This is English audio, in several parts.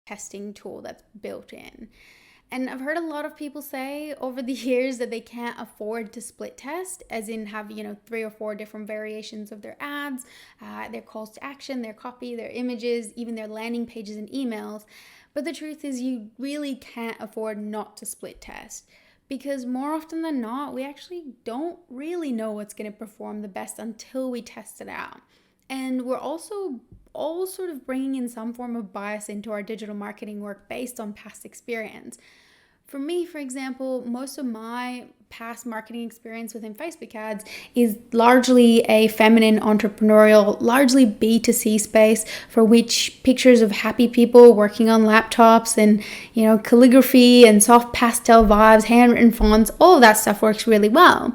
testing tool that's built in. And I've heard a lot of people say over the years that they can't afford to split test, as in have, 3 or 4 different variations of their ads, their calls to action, their copy, their images, even their landing pages and emails. But the truth is, you really can't afford not to split test, because more often than not, we actually don't really know what's going to perform the best until we test it out. And we're also all sort of bringing in some form of bias into our digital marketing work based on past experience. For me, for example, most of my past marketing experience within Facebook ads is largely a feminine, entrepreneurial, largely B2C space, for which pictures of happy people working on laptops and, calligraphy and soft pastel vibes, handwritten fonts, all of that stuff works really well.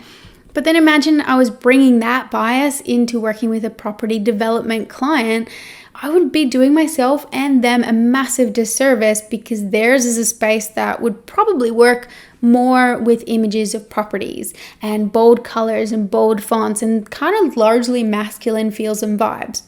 But then imagine I was bringing that bias into working with a property development client. I would be doing myself and them a massive disservice, because theirs is a space that would probably work more with images of properties and bold colors and bold fonts and kind of largely masculine feels and vibes.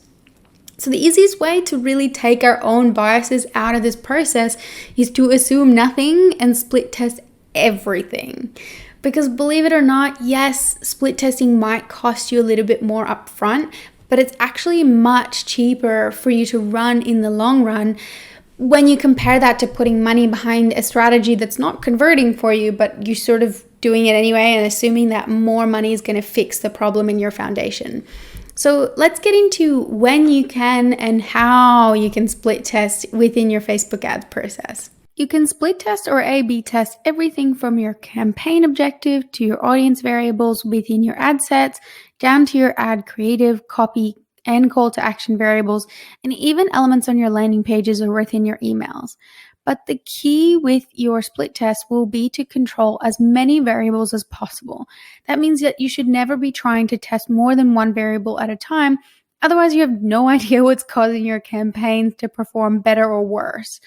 So the easiest way to really take our own biases out of this process is to assume nothing and split test everything. Because believe it or not, yes, split testing might cost you a little bit more upfront, but it's actually much cheaper for you to run in the long run when you compare that to putting money behind a strategy that's not converting for you, but you're sort of doing it anyway and assuming that more money is going to fix the problem in your foundation. So let's get into when you can and how you can split test within your Facebook ads process. You can split test or A/B test everything from your campaign objective to your audience variables within your ad sets, down to your ad creative, copy, and call to action variables, and even elements on your landing pages or within your emails. But the key with your split test will be to control as many variables as possible. That means that you should never be trying to test more than one variable at a time. Otherwise, you have no idea what's causing your campaigns to perform better or worse.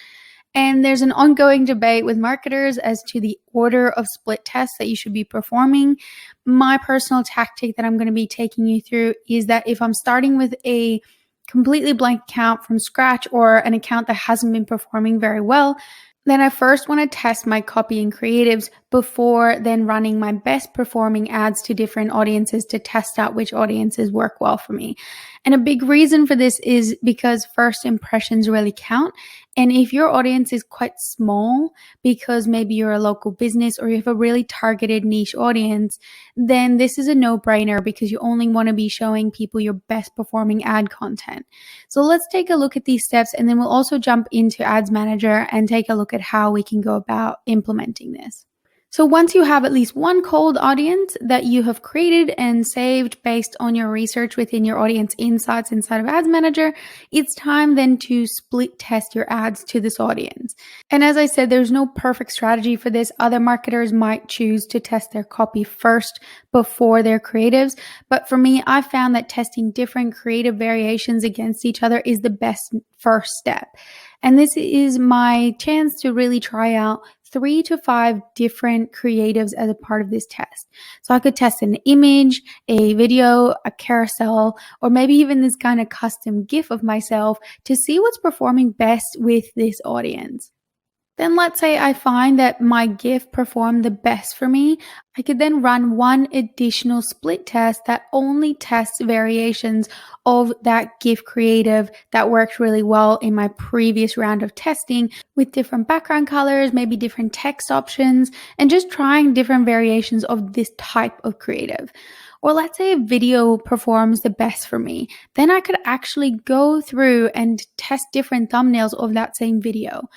And there's an ongoing debate with marketers as to the order of split tests that you should be performing. My personal tactic that I'm going to be taking you through is that if I'm starting with a completely blank account from scratch, or an account that hasn't been performing very well, then I first want to test my copy and creatives before then running my best performing ads to different audiences to test out which audiences work well for me. And a big reason for this is because first impressions really count. And if your audience is quite small, because maybe you're a local business or you have a really targeted niche audience, then this is a no-brainer, because you only want to be showing people your best performing ad content. So let's take a look at these steps, and then we'll also jump into Ads Manager and take a look at how we can go about implementing this. So once you have at least one cold audience that you have created and saved based on your research within your audience insights inside of Ads Manager, it's time then to split test your ads to this audience. And as I said, there's no perfect strategy for this. Other marketers might choose to test their copy first before their creatives. But for me, I found that testing different creative variations against each other is the best first step. And this is my chance to really try out 3 to 5 different creatives as a part of this test. So I could test an image, a video, a carousel, or maybe even this kind of custom GIF of myself to see what's performing best with this audience. Then let's say I find that my GIF performed the best for me. I could then run one additional split test that only tests variations of that GIF creative that worked really well in my previous round of testing, with different background colors, maybe different text options, and just trying different variations of this type of creative. Or let's say a video performs the best for me. Then I could actually go through and test different thumbnails of that same video.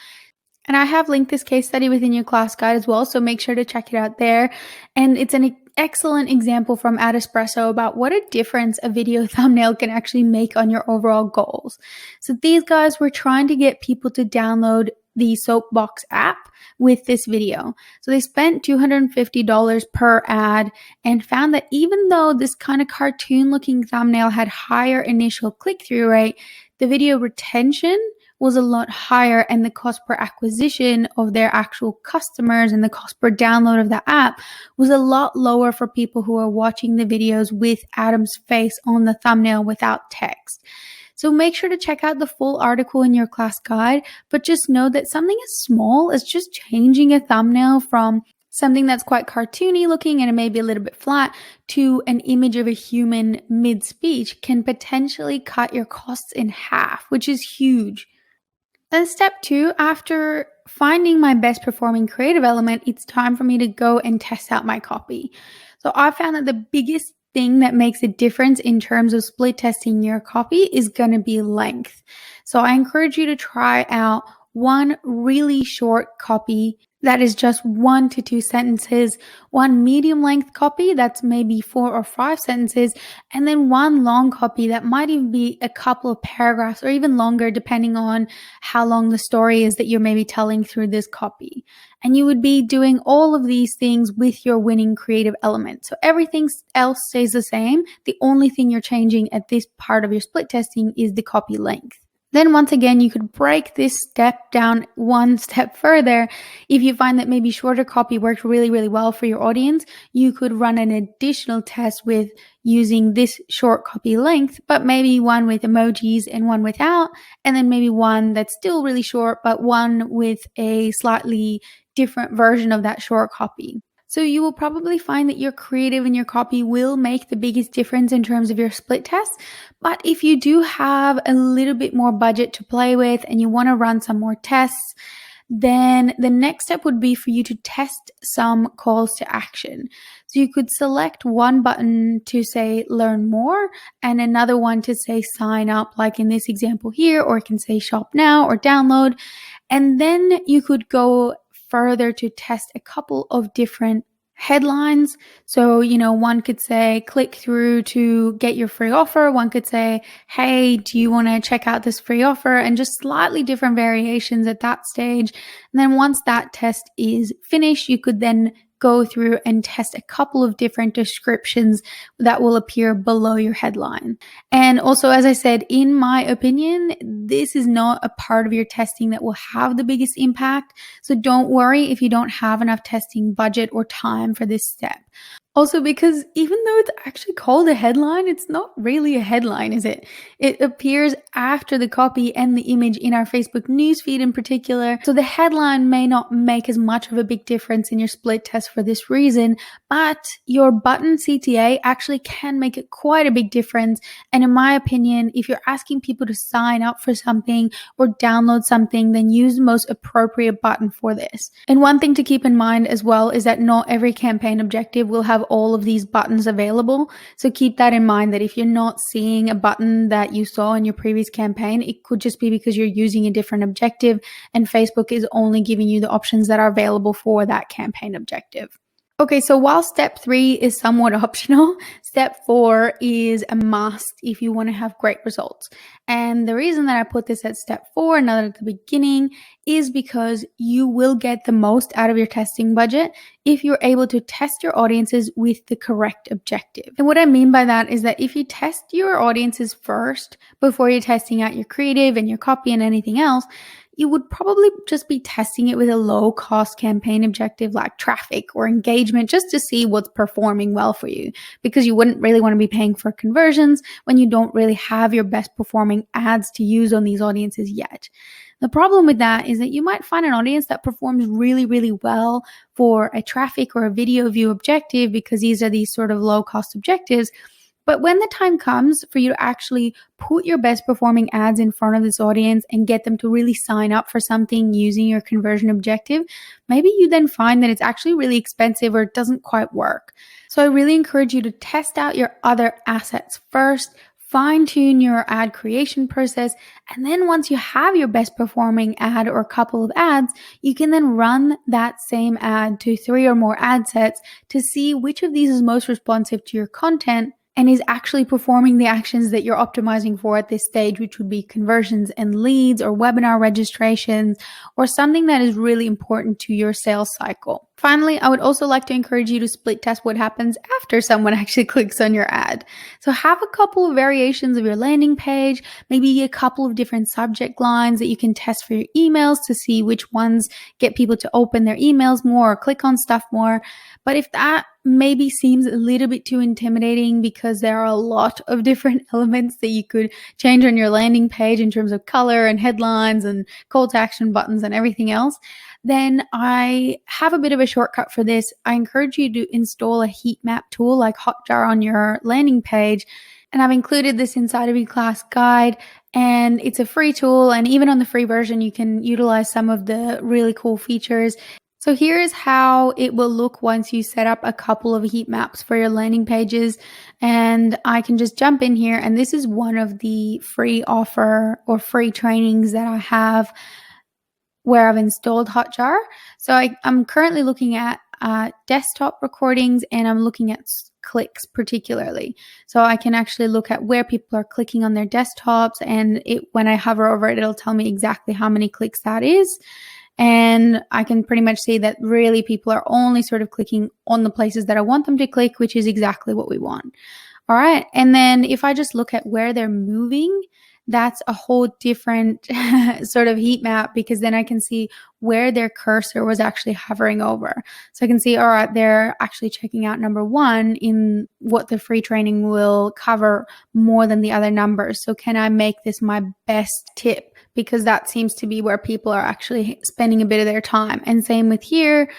And I have linked this case study within your class guide as well, so make sure to check it out there. And it's an excellent example from Adespresso about what a difference a video thumbnail can actually make on your overall goals. So these guys were trying to get people to download the Soapbox app with this video. So they spent $250 per ad and found that even though this kind of cartoon looking thumbnail had higher initial click-through rate, the video retention was a lot higher, and the cost per acquisition of their actual customers and the cost per download of the app was a lot lower for people who are watching the videos with Adam's face on the thumbnail without text. So make sure to check out the full article in your class guide, but just know that something as small as just changing a thumbnail from something that's quite cartoony looking and it may be a little bit flat to an image of a human mid speech can potentially cut your costs in half, which is huge. Then, step two, after finding my best performing creative element, it's time for me to go and test out my copy. So, I found that the biggest thing that makes a difference in terms of split testing your copy is going to be length. So, I encourage you to try out one really short copy that is just 1 to 2 sentences, one medium length copy that's maybe 4 or 5 sentences, and then one long copy that might even be a couple of paragraphs or even longer, depending on how long the story is that you're maybe telling through this copy. And you would be doing all of these things with your winning creative element. So everything else stays the same. The only thing you're changing at this part of your split testing is the copy length. Then once again, you could break this step down one step further. If you find that maybe shorter copy works really, really well for your audience, you could run an additional test with using this short copy length, but maybe one with emojis and one without, and then maybe one that's still really short, but one with a slightly different version of that short copy. So you will probably find that your creative and your copy will make the biggest difference in terms of your split test. But if you do have a little bit more budget to play with and you want to run some more tests, then the next step would be for you to test some calls to action. So you could select one button to say learn more and another one to say sign up, like in this example here, or it can say shop now or download. And then you could go further to test a couple of different headlines. So, one could say click through to get your free offer. One could say, hey, do you want to check out this free offer? And just slightly different variations at that stage. And then once that test is finished, you could then go through and test a couple of different descriptions that will appear below your headline. And also, as I said, in my opinion, this is not a part of your testing that will have the biggest impact. So don't worry if you don't have enough testing budget or time for this step. Also, because even though it's actually called a headline, it's not really a headline, is it? It appears after the copy and the image in our Facebook newsfeed in particular. So the headline may not make as much of a big difference in your split test for this reason, but your button CTA actually can make it quite a big difference. And in my opinion, if you're asking people to sign up for something or download something, then use the most appropriate button for this. And one thing to keep in mind as well is that not every campaign objective will have all of these buttons available. So keep that in mind, that if you're not seeing a button that you saw in your previous campaign, it could just be because you're using a different objective and Facebook is only giving you the options that are available for that campaign objective. Okay, so while step 3 is somewhat optional, step 4 is a must if you want to have great results. And the reason that I put this at step 4, not at the beginning, is because you will get the most out of your testing budget if you're able to test your audiences with the correct objective. And what I mean by that is that if you test your audiences first before you're testing out your creative and your copy and anything else, you would probably just be testing it with a low cost campaign objective like traffic or engagement just to see what's performing well for you, because you wouldn't really want to be paying for conversions when you don't really have your best performing ads to use on these audiences yet. The problem with that is that you might find an audience that performs really, really well for a traffic or a video view objective because these are these sort of low cost objectives. But when the time comes for you to actually put your best performing ads in front of this audience and get them to really sign up for something using your conversion objective, maybe you then find that it's actually really expensive or it doesn't quite work. So I really encourage you to test out your other assets first, fine-tune your ad creation process, and then once you have your best performing ad or a couple of ads, you can then run that same ad to 3 or more ad sets to see which of these is most responsive to your content and is actually performing the actions that you're optimizing for at this stage, which would be conversions and leads or webinar registrations or something that is really important to your sales cycle. Finally, I would also like to encourage you to split test what happens after someone actually clicks on your ad. So, have a couple of variations of your landing page, maybe a couple of different subject lines that you can test for your emails to see which ones get people to open their emails more or click on stuff more. But if that maybe seems a little bit too intimidating because there are a lot of different elements that you could change on your landing page in terms of color and headlines and call to action buttons and everything else, then I have a bit of a shortcut for this. I encourage you to install a heat map tool like Hotjar on your landing page. And I've included this inside of your class guide. And it's a free tool. And even on the free version, you can utilize some of the really cool features. So here's how it will look once you set up a couple of heat maps for your landing pages. And I can just jump in here. And this is one of the free offer or free trainings that I have where I've installed Hotjar. So I'm currently looking at desktop recordings, and I'm looking at clicks particularly. So I can actually look at where people are clicking on their desktops, and when I hover over it, it'll tell me exactly how many clicks that is. And I can pretty much see that really people are only sort of clicking on the places that I want them to click, which is exactly what we want. All right. And then if I just look at where they're moving, that's a whole different sort of heat map, because then I can see where their cursor was actually hovering over. So I can see, all right, they're actually checking out number 1 in what the free training will cover more than the other numbers. So can I make this my best tip? Because that seems to be where people are actually spending a bit of their time. And same with here.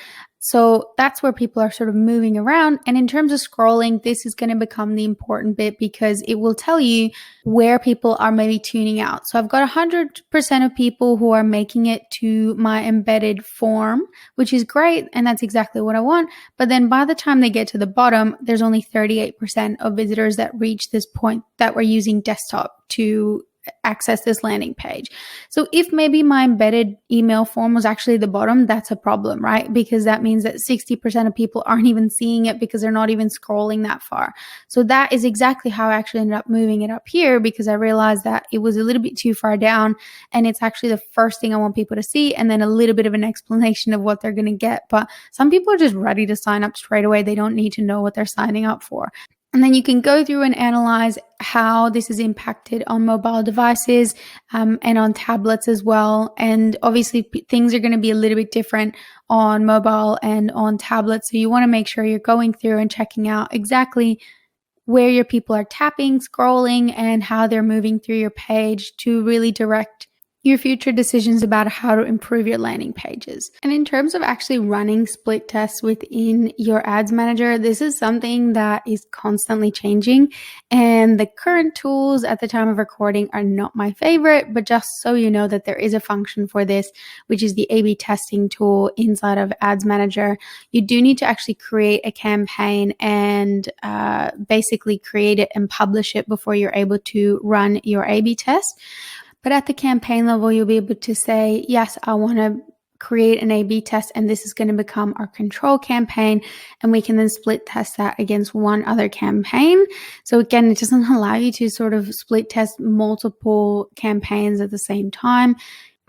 So that's where people are sort of moving around. And in terms of scrolling, this is going to become the important bit, because it will tell you where people are maybe tuning out. So I've got 100% of people who are making it to my embedded form, which is great. And that's exactly what I want. But then by the time they get to the bottom, there's only 38% of visitors that reach this point that were using desktop to access this landing page. So if maybe my embedded email form was actually the bottom, that's a problem, right? Because that means that 60% of people aren't even seeing it because they're not even scrolling that far. So that is exactly how I actually ended up moving it up here, because I realized that it was a little bit too far down, and it's actually the first thing I want people to see, and then a little bit of an explanation of what they're going to get. But some people are just ready to sign up straight away. They don't need to know what they're signing up for. And then you can go through and analyze how this is impacted on mobile devices and on tablets as well. And obviously things are going to be a little bit different on mobile and on tablets. So you want to make sure you're going through and checking out exactly where your people are tapping, scrolling, and how they're moving through your page to really direct your future decisions about how to improve your landing pages. And in terms of actually running split tests within your ads manager, this is something that is constantly changing. And the current tools at the time of recording are not my favorite, but just so you know that there is a function for this, which is the A/B testing tool inside of ads manager. You do need to actually create a campaign and basically create it and publish it before you're able to run your A/B test. But at the campaign level, you'll be able to say, yes, I want to create an A/B test, and this is going to become our control campaign. And we can then split test that against one other campaign. So again, it doesn't allow you to sort of split test multiple campaigns at the same time.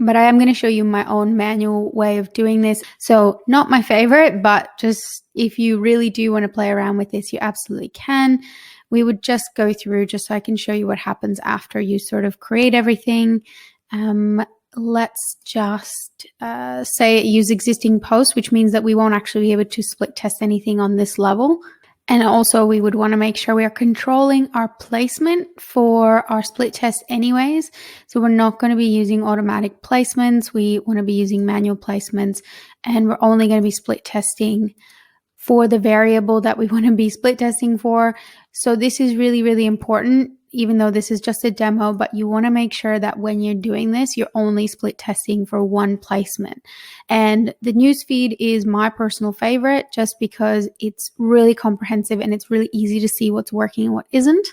But I am going to show you my own manual way of doing this. So not my favorite, but just if you really do want to play around with this, you absolutely can. We would just go through just so I can show you what happens after you sort of create everything. Let's just say use existing posts, which means that we won't actually be able to split test anything on this level. And also we would want to make sure we are controlling our placement for our split test anyways. So we're not going to be using automatic placements. We want to be using manual placements, and we're only going to be split testing for the variable that we want to be split testing for. So this is really, really important, even though this is just a demo, but you want to make sure that when you're doing this, you're only split testing for one placement. And the newsfeed is my personal favorite just because it's really comprehensive and it's really easy to see what's working and what isn't.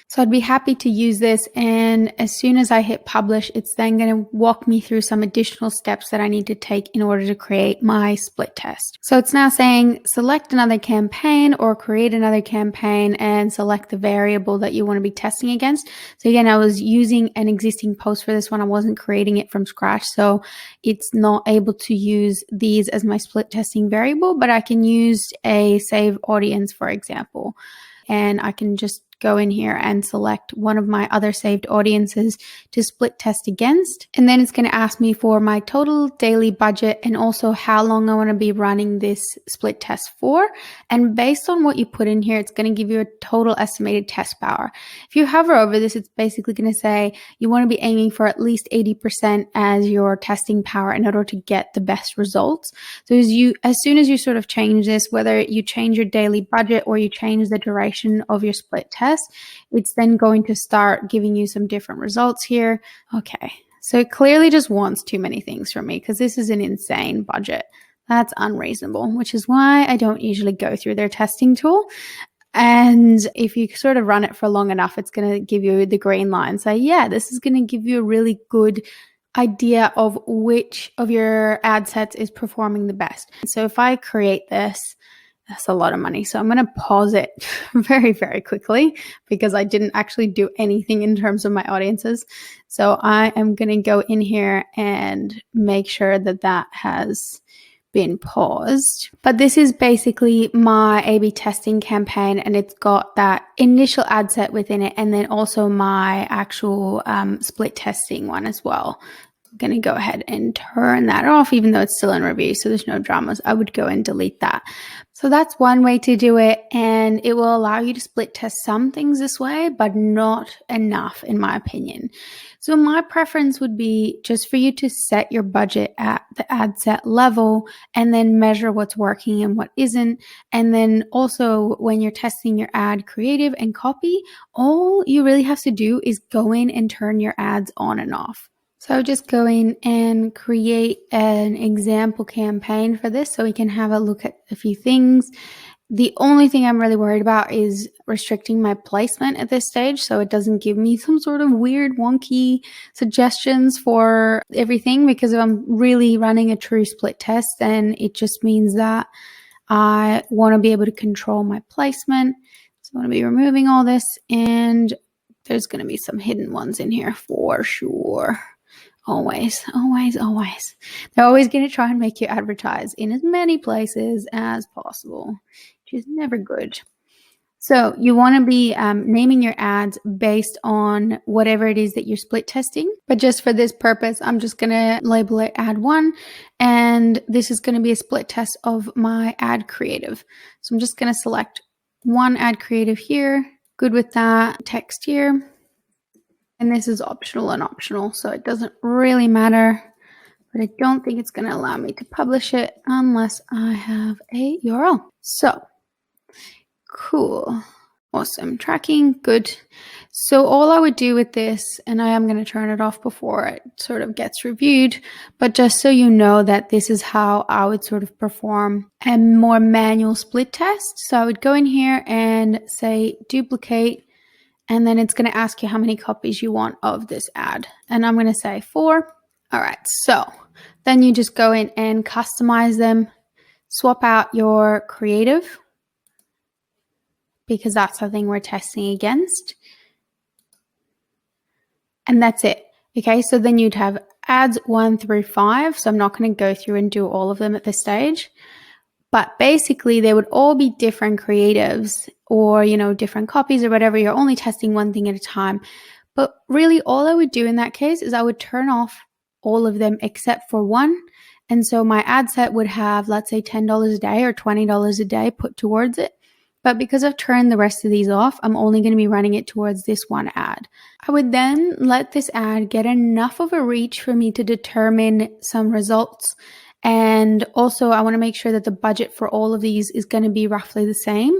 So I'd be happy to use this, and as soon as I hit publish, it's then going to walk me through some additional steps that I need to take in order to create my split test. So it's now saying select another campaign or create another campaign and select the variable that you want to be testing against. So again, I was using an existing post for this one. I wasn't creating it from scratch. So it's not able to use these as my split testing variable, but I can use a save audience, for example. And I can just go in here and select one of my other saved audiences to split test against. And then it's going to ask me for my total daily budget and also how long I want to be running this split test for. And based on what you put in here, it's going to give you a total estimated test power. If you hover over this, it's basically going to say you want to be aiming for at least 80% as your testing power in order to get the best results. So as soon as you sort of change this, whether you change your daily budget or you change the duration of your split test, it's then going to start giving you some different results here. Okay, so it clearly just wants too many things from me because this is an insane budget. That's unreasonable, which is why I don't usually go through their testing tool. And if you sort of run it for long enough, it's going to give you the green line. So yeah, this is going to give you a really good idea of which of your ad sets is performing the best. So if I create this, that's a lot of money. So I'm going to pause it very, very quickly because I didn't actually do anything in terms of my audiences. So I am going to go in here and make sure that that has been paused. But this is basically my A/B testing campaign, and it's got that initial ad set within it and then also my actual split testing one as well. I'm going to go ahead and turn that off, even though it's still in review, so there's no dramas. I would go and delete that. So that's one way to do it, and it will allow you to split test some things this way, but not enough, in my opinion. So my preference would be just for you to set your budget at the ad set level and then measure what's working and what isn't. And then also when you're testing your ad creative and copy, all you really have to do is go in and turn your ads on and off. So just go in and create an example campaign for this so we can have a look at a few things. The only thing I'm really worried about is restricting my placement at this stage so it doesn't give me some sort of weird, wonky suggestions for everything, because if I'm really running a true split test, then it just means that I want to be able to control my placement. So I'm going to be removing all this, and there's going to be some hidden ones in here for sure. Always. They're always going to try and make you advertise in as many places as possible, which is never good. So you want to be naming your ads based on whatever it is that you're split testing. But just for this purpose, I'm just going to label it ad 1. And this is going to be a split test of my ad creative. So I'm just going to select one ad creative here. Good with that. Text here. And this is optional and optional, so it doesn't really matter, but I don't think it's going to allow me to publish it unless I have a URL. So, cool. Awesome. Tracking, good. So all I would do with this, and I am going to turn it off before it sort of gets reviewed, but just so you know that this is how I would sort of perform a more manual split test. So I would go in here and say duplicate, and then it's going to ask you how many copies you want of this ad. And I'm going to say 4. All right, so then you just go in and customize them, swap out your creative, because that's the thing we're testing against. And that's it. Okay, so then you'd have ads 1 through 5. So I'm not going to go through and do all of them at this stage. But basically, they would all be different creatives or, different copies or whatever. You're only testing one thing at a time. But really, all I would do in that case is I would turn off all of them except for one. And so my ad set would have, let's say, $10 a day or $20 a day put towards it. But because I've turned the rest of these off, I'm only going to be running it towards this one ad. I would then let this ad get enough of a reach for me to determine some results. And also I want to make sure that the budget for all of these is going to be roughly the same.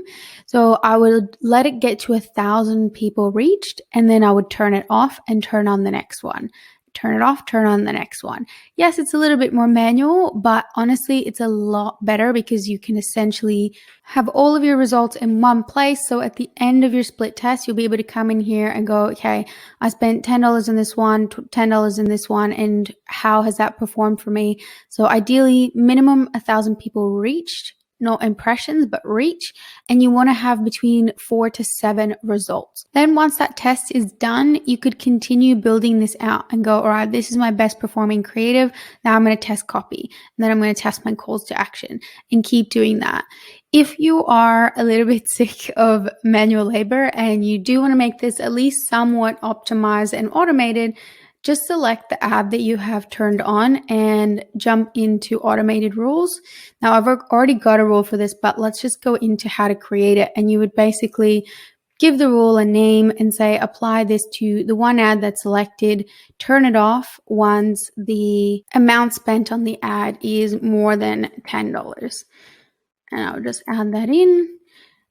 So I would let it get to 1,000 people reached, and then I would turn it off and turn on the next one. Turn it off, turn on the next one. Yes, it's a little bit more manual, but honestly, it's a lot better because you can essentially have all of your results in one place. So at the end of your split test, you'll be able to come in here and go, okay, I spent $10 in this one, $10 in this one, and how has that performed for me? So ideally, minimum 1,000 people reached not impressions, but reach, and you want to have between 4 to 7 results. Then once that test is done, you could continue building this out and go, all right, this is my best performing creative. Now I'm going to test copy, and then I'm going to test my calls to action, and keep doing that. If you are a little bit sick of manual labor and you do want to make this at least somewhat optimized and automated, just select the ad that you have turned on and jump into automated rules. Now, I've already got a rule for this, but let's just go into how to create it. And you would basically give the rule a name and say, apply this to the one ad that's selected, turn it off once the amount spent on the ad is more than $10. And I'll just add that in.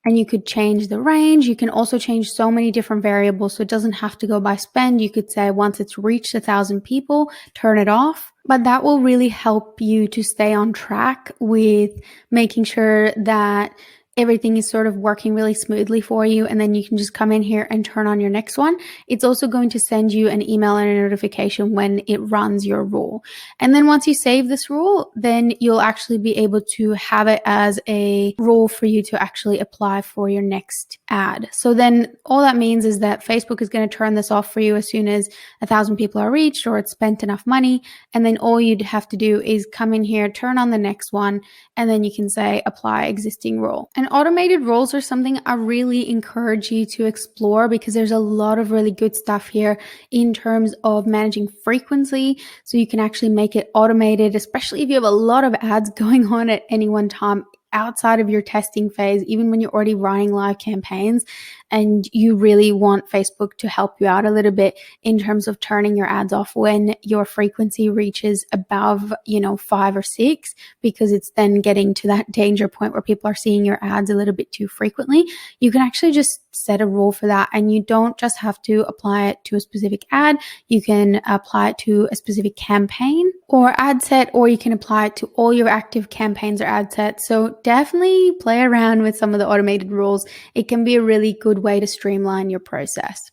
And you could change the range. You can also change so many different variables, so it doesn't have to go by spend. You could say once it's reached 1,000 people, turn it off. But that will really help you to stay on track with making sure that everything is sort of working really smoothly for you, and then you can just come in here and turn on your next one. It's also going to send you an email and a notification when it runs your rule. And then once you save this rule, then you'll actually be able to have it as a rule for you to actually apply for your next ad. So then all that means is that Facebook is going to turn this off for you as soon as 1,000 people are reached or it's spent enough money. And then all you'd have to do is come in here, turn on the next one, and then you can say apply existing rule. And automated roles are something I really encourage you to explore because there's a lot of really good stuff here in terms of managing frequency. So you can actually make it automated, especially if you have a lot of ads going on at any one time outside of your testing phase, even when you're already running live campaigns and you really want Facebook to help you out a little bit in terms of turning your ads off when your frequency reaches above, 5 or 6, because it's then getting to that danger point where people are seeing your ads a little bit too frequently. You can actually just set a rule for that, and you don't just have to apply it to a specific ad. You can apply it to a specific campaign or ad set, or you can apply it to all your active campaigns or ad sets. So definitely play around with some of the automated rules. It can be a really good way to streamline your process.